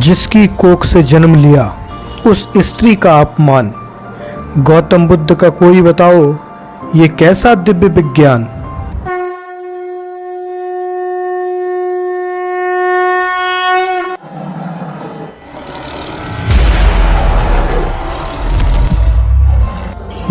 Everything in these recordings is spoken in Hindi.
जिसकी कोख से जन्म लिया उस स्त्री का अपमान। गौतम बुद्ध का कोई बताओ ये कैसा दिव्य विज्ञान।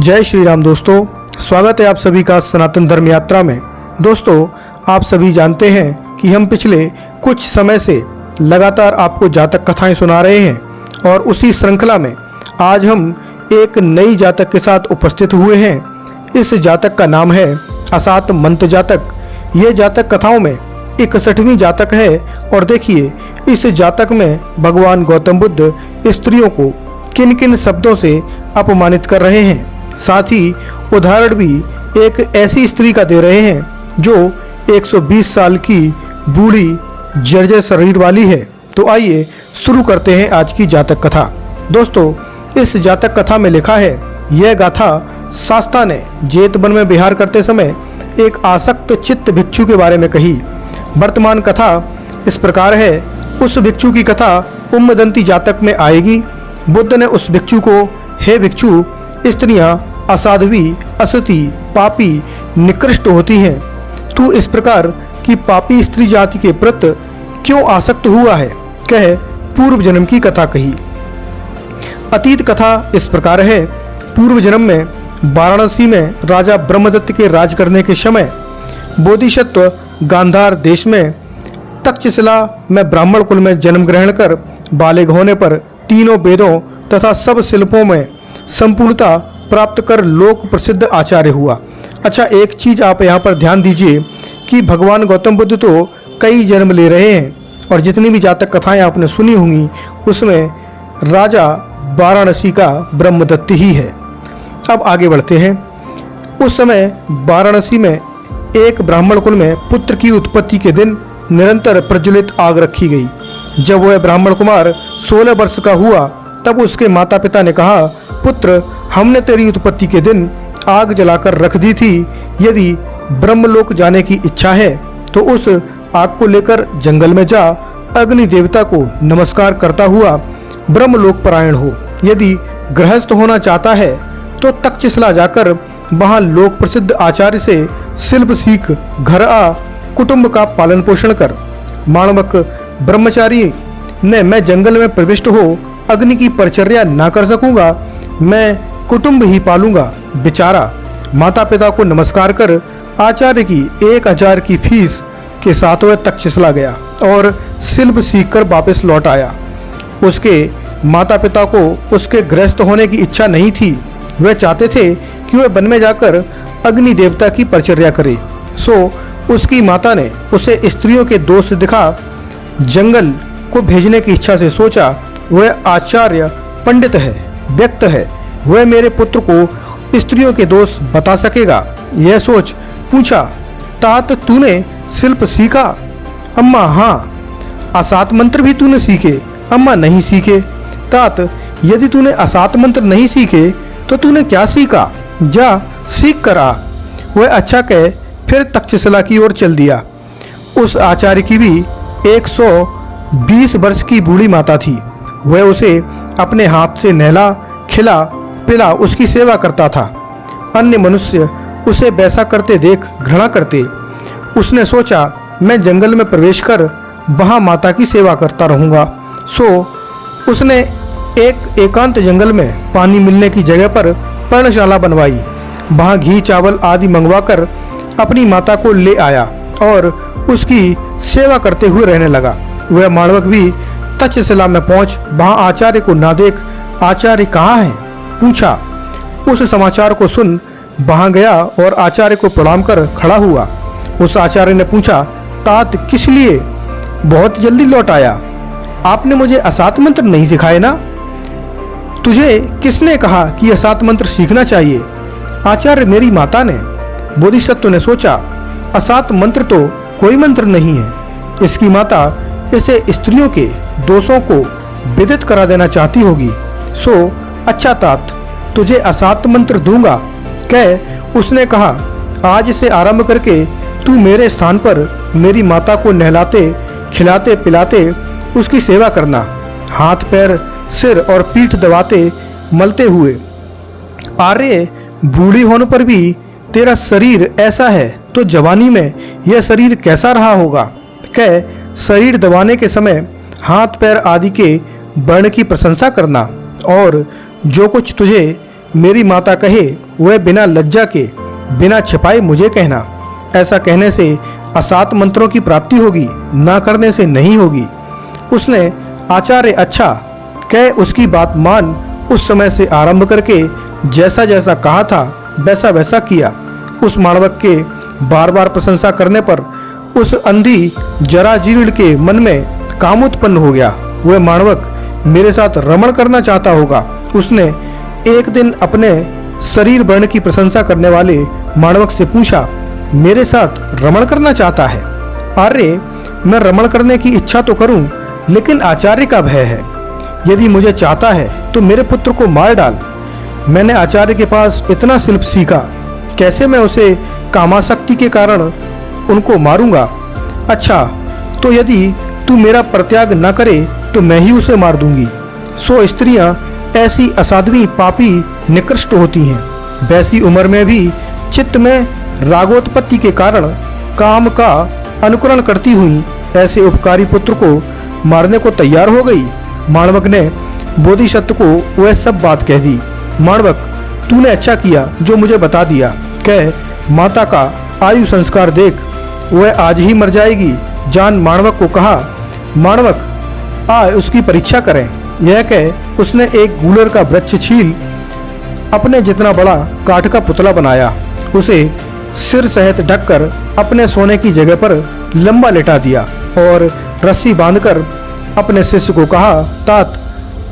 जय श्री राम दोस्तों, स्वागत है आप सभी का सनातन धर्म यात्रा में। दोस्तों, आप सभी जानते हैं कि हम पिछले कुछ समय से लगातार आपको जातक कथाएं सुना रहे हैं और उसी श्रृंखला में आज हम एक नई जातक के साथ उपस्थित हुए हैं। इस जातक का नाम है असात मंत्र जातक। ये जातक कथाओं में 61वीं जातक है और देखिए इस जातक में भगवान गौतम बुद्ध स्त्रियों को किन किन शब्दों से अपमानित कर रहे हैं। साथ ही उदाहरण भी एक ऐसी स्त्री का दे रहे हैं जो 120 साल की बूढ़ी जर्जर शरीर वाली है। तो आइए शुरू करते हैं आज की जातक कथा। दोस्तों, इस जातक कथा में लिखा है, यह गाथा शास्ता ने जेतवन में विहार करते समय एक आसक्त चित्त भिक्षु के बारे में कही। वर्तमान कथा इस प्रकार है। उस भिक्षु की कथा उम्मदंती जातक में आएगी। बुद्ध ने उस भिक्षु को, हे भिक्षु, स्त्रियां असाध्वी, असती, पापी, निकृष्ट होती हैं। तू इस प्रकार की पापी स्त्री जाति के प्रति क्यों आसक्त हुआ है, कह पूर्व जन्म की कथा कही। अतीत कथा इस प्रकार है। पूर्व जन्म में वाराणसी में राजा ब्रह्मदत्त के राज करने के समय बोधिसत्व गांधार देश में तक्षशिला में ब्राह्मण कुल में जन्म ग्रहण कर बालिग होने पर तीनों वेदों तथा सब शिल्पों में संपूर्णता प्राप्त कर लोक प्रसिद्ध आचार्य हुआ। अच्छा, एक चीज आप यहाँ पर ध्यान दीजिए कि भगवान गौतम बुद्ध तो कई जन्म ले रहे हैं और जितनी भी जातक कथाएं आपने सुनी होंगी उसमें राजा वाराणसी का ब्रह्मदत्त ही है। अब आगे बढ़ते हैं। उस समय वाराणसी में एक ब्राह्मण कुल में पुत्र की उत्पत्ति के दिन निरंतर प्रज्वलित आग रखी गई। जब वह ब्राह्मण कुमार 16 वर्ष का हुआ तब उसके माता पिता ने कहा, पुत्र, हमने तेरी उत्पत्ति के दिन आग जलाकर रख दी थी। यदि ब्रह्मलोक जाने की इच्छा है तो उस आग को लेकर जंगल में जा, अग्नि देवता को नमस्कार करता हुआ ब्रह्मलोक परायण हो। यदि गृहस्थ होना चाहता है तो तक्षशिला जाकर वहां लोक प्रसिद्ध आचार्य से शिल्प सीख घर आ, कुटुंब का पालन पोषण कर। माणवक ब्रह्मचारी ने, मैं जंगल में प्रविष्ट हो अग्नि की परिचर्या ना कर सकूंगा, मैं कुटुंब ही पालूंगा। बेचारा माता पिता को नमस्कार कर आचार्य की 1000 की फीस के साथ वह तक्षशिला गया और शिल्प सीखकर वापस लौट आया। उसके माता पिता को उसके गृहस्थ होने की इच्छा नहीं थी। वह चाहते थे कि वह वन में जाकर अग्नि देवता की परिचर्या करे। सो उसकी माता ने उसे स्त्रियों के दोष दिखा जंगल को भेजने की इच्छा से सोचा, वह आचार्य पंडित है, व्यक्त है, वह मेरे पुत्र को स्त्रियों के दोष बता सकेगा। यह सोच पूछा, तात तूने शिल्प सीखा? अम्मा, हाँ। असात मंत्र भी तूने सीखे? अम्मा, नहीं सीखे। तात, यदि तूने असात मंत्र नहीं सीखे तो तूने क्या सीखा? जा सीख कर आ। वह अच्छा कह फिर तक्षशिला की ओर चल दिया। उस आचार्य की भी 120 वर्ष की बूढ़ी माता थी। वह उसे अपने हाथ से नहला, खिला पिला उसकी सेवा करता था। अन्य मनुष्य उसे वैसा करते देख घृणा करते। उसने सोचा, मैं जंगल में प्रवेश कर वहां माता की सेवा करता रहूंगा। सो उसने एक एकांत जंगल में पानी मिलने की जगह पर पर्णशाला बनवाई। वहां घी चावल आदि मंगवाकर अपनी माता को ले आया और उसकी सेवा करते हुए रहने लगा। वह माणवक भी तक्षशिला में पहुंच वहां आचार्य को ना देख, आचार्य कहाँ हैं, पूछा। उस समाचार को सुन वहां गया और आचार्य को प्रणाम कर खड़ा हुआ। उस आचार्य ने पूछा, तात किस लिए बहुत जल्दी लौट आया? आपने मुझे असात मंत्र नहीं सिखाए ना? तुझे किसने कहा कि असात मंत्र सीखना चाहिए? आचार्य, मेरी माता ने। बोधिसत्व ने सोचा, असात मंत्र तो कोई मंत्र नहीं है, इसकी माता इसे स्त्रियों के दोषों को विदित करा देना चाहती होगी। सो अच्छा तात, तुझे असात मंत्र दूंगा, कह उसने कहा, आज से आरंभ करके तू मेरे स्थान पर मेरी माता को नहलाते खिलाते पिलाते उसकी सेवा करना। हाथ पैर सिर और पीठ दबाते मलते हुए, आर्य बूढ़ी होने पर भी तेरा शरीर ऐसा है तो जवानी में यह शरीर कैसा रहा होगा। कह शरीर दबाने के समय हाथ पैर आदि के वर्ण की प्रशंसा करना और जो कुछ तुझे मेरी माता कहे वह बिना लज्जा के बिना छिपाए मुझे कहना। ऐसा कहने से असात मंत्रों की प्राप्ति होगी, ना करने से नहीं होगी। उसने आचार्य अच्छा कह उसकी बात मान उस समय से आरंभ करके जैसा जैसा कहा था वैसा वैसा किया। उस माणवक के बार बार प्रशंसा करने पर उस अंधी जरा जीर्ण के मन में काम उत्पन्न हो गया। वह माणवक मेरे साथ रमण करना चाहता होगा। उसने एक दिन अपने शरीर वर्ण की प्रशंसा करने वाले माणवक से पूछा, मेरे साथ रमण करना चाहता है? आर्य, मैं रमण करने की इच्छा तो करूं, लेकिन आचार्य का भय है। यदि मुझे चाहता है तो मेरे पुत्र को मार डाल। मैंने आचार्य के पास इतना शिल्प सीखा, कैसे मैं उसे कामासक्ति के कारण उनको मारूंगा? अच्छा, तो यदि तू मेरा परित्याग न करे तो मैं ही उसे मार दूंगी। सो स्त्रियां ऐसी असाध्वी पापी निकृष्ट होती हैं। वैसी उम्र में भी चित्त में रागोत्पत्ति के कारण काम का अनुकरण करती हुई ऐसे उपकारी पुत्र को मारने को तैयार हो गई। माणवक ने बोधिसत्व को वह सब बात कह दी। माणवक, तूने अच्छा किया जो मुझे बता दिया। कह माता का आयु संस्कार देख, वह आज ही मर जाएगी। जान माणवक को कहा, माणवक आ उसकी परीक्षा करें। यह कह उसने एक गूलर का वृक्ष छील अपने जितना बड़ा काठ का पुतला बनाया। उसे सिर सहित ढककर अपने सोने की जगह पर लंबा लेटा दिया और रस्सी बांधकर अपने शिष्य को कहा, तात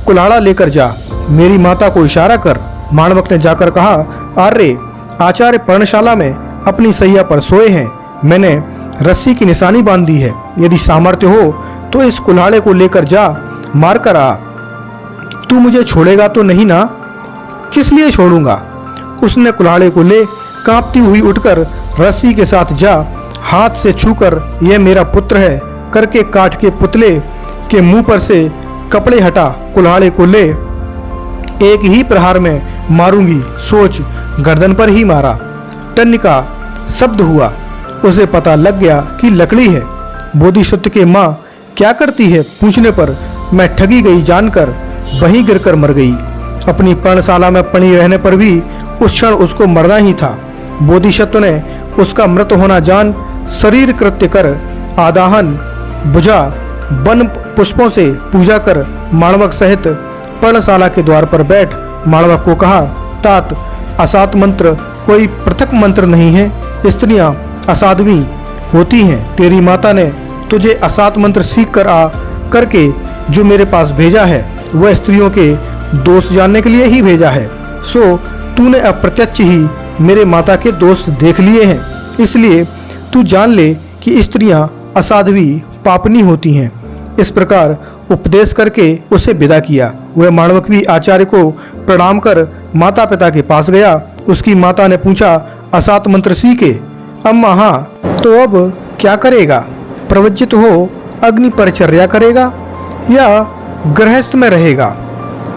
कुल्हाड़ा लेकर जा, मेरी माता को इशारा कर। माणवक ने जाकर कहा, आर्य, आचार्य पर्णशाला में अपनी सैया पर सोए हैं। मैंने रस्सी की निशानी बांध दी है। यदि सामर्थ्य हो तो इस कुल्हाड़े को लेकर जा, मार कर आ। तू मुझे छोड़ेगा तो नहीं ना? किस लिए छोड़ूंगा? उसने कुल्हाड़े को ले कांपती हुई उठकर रस्सी के साथ जा, हाथ से छूकर यह मेरा पुत्र है करके काठ के पुतले के मुंह पर से कपड़े हटा कुल्हाड़े को ले एक ही प्रहार में मारूंगी सोच गर्दन पर ही मारा। टन का शब्द हुआ। उसे पता लग गया कि लकड़ी है। बोधिसत्व के माँ क्या करती है पूछने पर मैं ठगी गई जानकर वहीं गिरकर मर गई। अपनी पर्णशाला में पड़ी रहने पर भी उस क्षण उसको मरना ही था। बोधिसत्व ने उसका मृत होना जान शरीर कृत्य कर आदाहन बुझा वन पुष्पों से पूजा कर माणवक सहित पर्णशाला के द्वार पर बैठ माणवक को कहा, तात असात मंत्र कोई पृथक मंत्र नहीं है। स्त्रियां असाध्वी होती हैं। तेरी माता ने तुझे असात मंत्र सीख कर आ करके जो मेरे पास भेजा है वह स्त्रियों के दोष जानने के लिए ही भेजा है। सो तूने अप्रत्यक्ष ही मेरे माता के दोष देख लिए हैं, इसलिए तू जान ले कि स्त्रियां असाध्वी पापनी होती हैं। इस प्रकार उपदेश करके उसे विदा किया। वह माणवक भी आचार्य को प्रणाम कर माता पिता के पास गया। उसकी माता ने पूछा, असात मंत्र सीखे? अम्मा हाँ। तो अब क्या करेगा? प्रवज्जित हो अग्नि परिचर्या करेगा या गृहस्थ में रहेगा?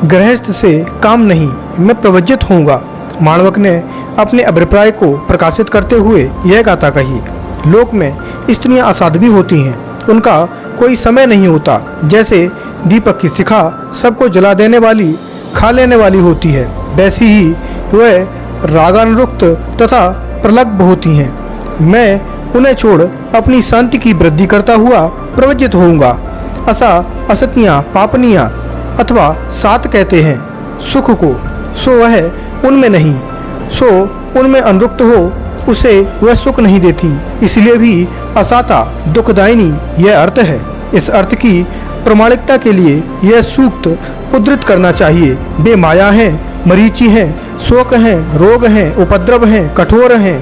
गृहस्थ से काम नहीं, मैं प्रवज्जित होऊंगा। माणवक ने अपने अभिप्राय को प्रकाशित करते हुए यह गाथा कही, लोक में स्त्रियां असाध्वी होती हैं, उनका कोई समय नहीं होता। जैसे दीपक की शिखा सबको जला देने वाली खा लेने वाली होती है, वैसी ही वह रागानुरुक्त तथा प्रलब्ध होती हैं। मैं उन्हें छोड़ अपनी शांति की वृद्धि करता हुआ प्रवज्जित होऊंगा। असा असतियाँ पापनियाँ अथवा सात कहते हैं सुख को, सो वह उनमें नहीं, सो उनमें अनुरुक्त हो उसे वह सुख नहीं देती, इसलिए भी असाता दुखदायिनी यह अर्थ है। इस अर्थ की प्रमाणिकता के लिए यह सूक्त उद्धृत करना चाहिए। वे माया हैं, मरीचि हैं, शोक हैं, रोग हैं, उपद्रव हैं, कठोर हैं,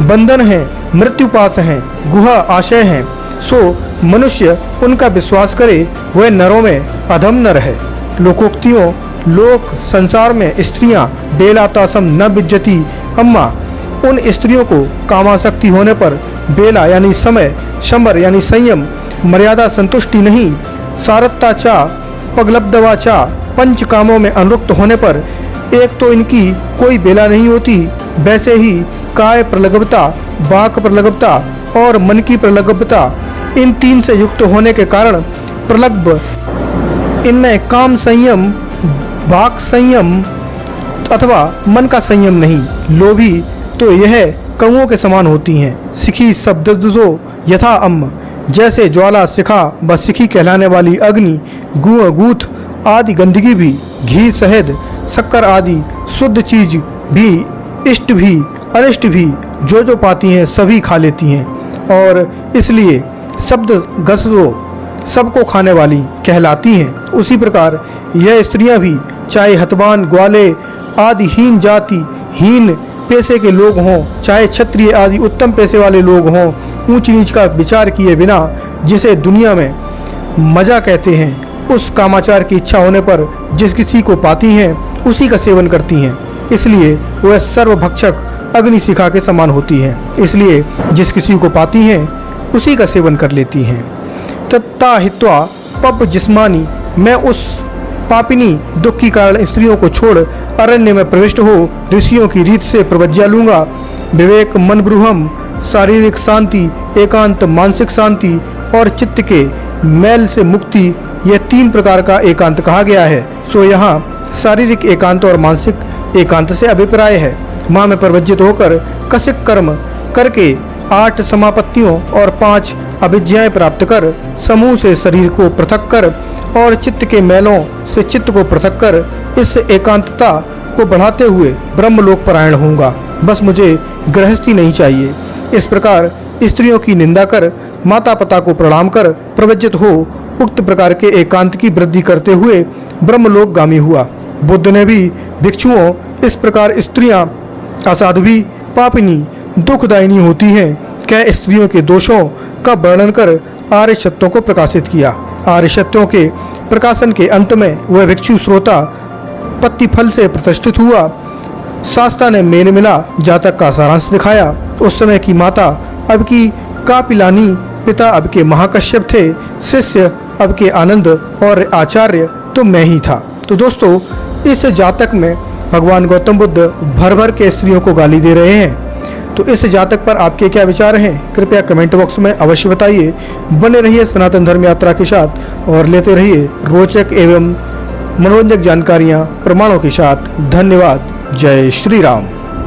बंधन हैं, मृत्युपाश हैं, गुहा आशय हैं। सो मनुष्य उनका विश्वास करे, वह नरों में अधम न रहे। लोकोक्तियों लोक संसार में स्त्रियां बेलातासम न विज्जति। अम्मा, उन स्त्रियों को कामासक्ति होने पर बेला यानी समय, शंबर यानी संयम, मर्यादा संतुष्टि नहीं, सारत्ता चा उपलब्धवाचा पंच कामों में अनुरक्त होने पर एक तो इनकी कोई बेला नहीं होती, वैसे ही काय प्रलगभता, वाक प्रलगभता और मन की प्रलगभता, इन तीन से युक्त होने के कारण प्रलग्भ इनमें काम संयम, वाक संयम अथवा मन का संयम नहीं। लोभी तो यह कौओं के समान होती हैं। सिखी शब्दो यथा अम्म, जैसे ज्वाला, शिखा व सिखी कहलाने वाली अग्नि, गुह, गूथ आदि गंदगी भी, घी, शहद, शक्कर आदि शुद्ध चीज भी, इष्ट भी अनिष्ट भी जो पाती हैं सभी खा लेती हैं, और इसलिए शब्द गसदो सबको खाने वाली कहलाती हैं। उसी प्रकार यह स्त्रियां भी, चाहे हतवान, ग्वाले आदि हीन जाति, हीन पैसे के लोग हों, चाहे क्षत्रिय आदि उत्तम पैसे वाले लोग हों, ऊंच नीच का विचार किए बिना जिसे दुनिया में मजा कहते हैं, उस कामाचार की इच्छा होने पर जिस किसी को पाती हैं उसी का सेवन करती हैं। इसलिए वह सर्वभक्षक अग्नि शिखा के समान होती हैं। इसलिए जिस किसी को पाती हैं उसी का सेवन कर लेती हैं। तत्ता हित्वा पप जिस्मानी, मैं उस पापिनी दुख की कारण स्त्रियों को छोड़ अरण्य में प्रविष्ट हो ऋषियों की रीत से प्रवज्ञा लूंगा। विवेक, मन ब्रूहम, शारीरिक शांति, एकांत, मानसिक शांति और चित्त के मैल से मुक्ति, यह तीन प्रकार का एकांत कहा गया है। सो यहाँ शारीरिक एकांत और मानसिक एकांत से अभिप्राय है। माँ में प्रवज्जित होकर कसिक कर्म करके 8 समापत्तियों और 5 अभिज्ञाएं प्राप्त कर, समूह से शरीर को पृथक कर और चित्त के मैलों से चित्त को पृथक कर, इस एकांतता को बढ़ाते हुए ब्रह्मलोक परायण होऊंगा। बस मुझे गृहस्थी नहीं चाहिए। इस प्रकार स्त्रियों की निंदा कर, माता पिता को प्रणाम कर प्रवज्जित हो उक्त प्रकार के एकांत की वृद्धि करते हुए ब्रह्मलोक गामी हुआ। बुद्ध ने भी भिक्षुओं, इस प्रकार स्त्रियां असाध्वी, पापिनी, दुखदायिनी होती हैं, कह स्त्रियों के दोषों का वर्णन कर आर्य सत्यों को प्रकाशित किया। आर्य सत्यों के प्रकाशन के अंत में वह भिक्षु श्रोता पत्ती फल से प्रतिष्ठित हुआ। शास्त्रा ने मेल मिला जातक का सारांश दिखाया। उस समय की माता अब की कापिलानी, पिता अब के महाकश्यप थे, शिष्य अब के आनंद और आचार्य तो मैं ही था। तो दोस्तों, इस जातक में भगवान गौतम बुद्ध भर भर के स्त्रियों को गाली दे रहे हैं। तो इस जातक पर आपके क्या विचार हैं, कृपया कमेंट बॉक्स में अवश्य बताइए। बने रहिए सनातन धर्म यात्रा के साथ और लेते रहिए रोचक एवं मनोरंजक जानकारियाँ प्रमाणों के साथ। धन्यवाद। जय श्री राम।